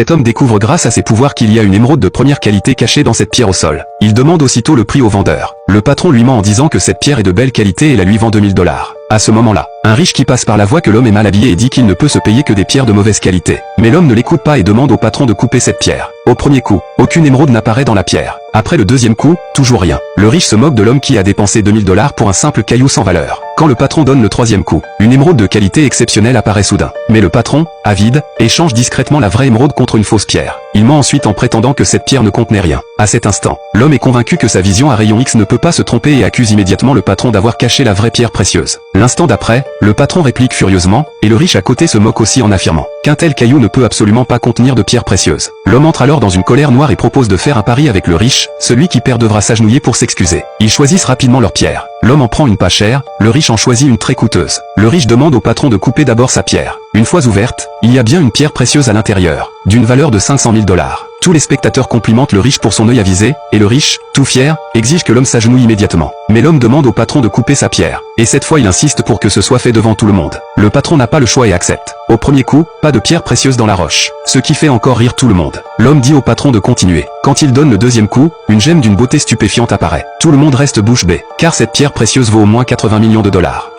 Cet homme découvre grâce à ses pouvoirs qu'il y a une émeraude de première qualité cachée dans cette pierre au sol. Il demande aussitôt le prix au vendeur. Le patron lui ment en disant que cette pierre est de belle qualité et la lui vend 2000 $. À ce moment-là, un riche qui passe par là voit que l'homme est mal habillé et dit qu'il ne peut se payer que des pierres de mauvaise qualité. Mais l'homme ne l'écoute pas et demande au patron de couper cette pierre. Au premier coup, aucune émeraude n'apparaît dans la pierre. Après le deuxième coup, toujours rien. Le riche se moque de l'homme qui a dépensé 2000 $ pour un simple caillou sans valeur. Quand le patron donne le troisième coup, une émeraude de qualité exceptionnelle apparaît soudain. Mais le patron, avide, échange discrètement la vraie émeraude contre une fausse pierre. Il ment ensuite en prétendant que cette pierre ne contenait rien. À cet instant, l'homme est convaincu que sa vision à rayon X ne peut pas se tromper et accuse immédiatement le patron d'avoir caché la vraie pierre précieuse. L'instant d'après, le patron réplique furieusement, et le riche à côté se moque aussi en affirmant qu'un tel caillou ne peut absolument pas contenir de pierres précieuses. L'homme entre alors dans une colère noire et propose de faire un pari avec le riche, celui qui perd devra s'agenouiller pour s'excuser. Ils choisissent rapidement leur pierre. L'homme en prend une pas chère, le riche en choisit une très coûteuse. Le riche demande au patron de couper d'abord sa pierre. Une fois ouverte, il y a bien une pierre précieuse à l'intérieur, d'une valeur de 500 000 $. Tous les spectateurs complimentent le riche pour son œil avisé, et le riche, tout fier, exige que l'homme s'agenouille immédiatement. Mais l'homme demande au patron de couper sa pierre, et cette fois il insiste pour que ce soit fait devant tout le monde. Le patron n'a pas le choix et accepte. Au premier coup, pas de pierre précieuse dans la roche, ce qui fait encore rire tout le monde. L'homme dit au patron de continuer. Quand il donne le deuxième coup, une gemme d'une beauté stupéfiante apparaît. Tout le monde reste bouche bée, car cette pierre précieuse vaut au moins 80 millions de $.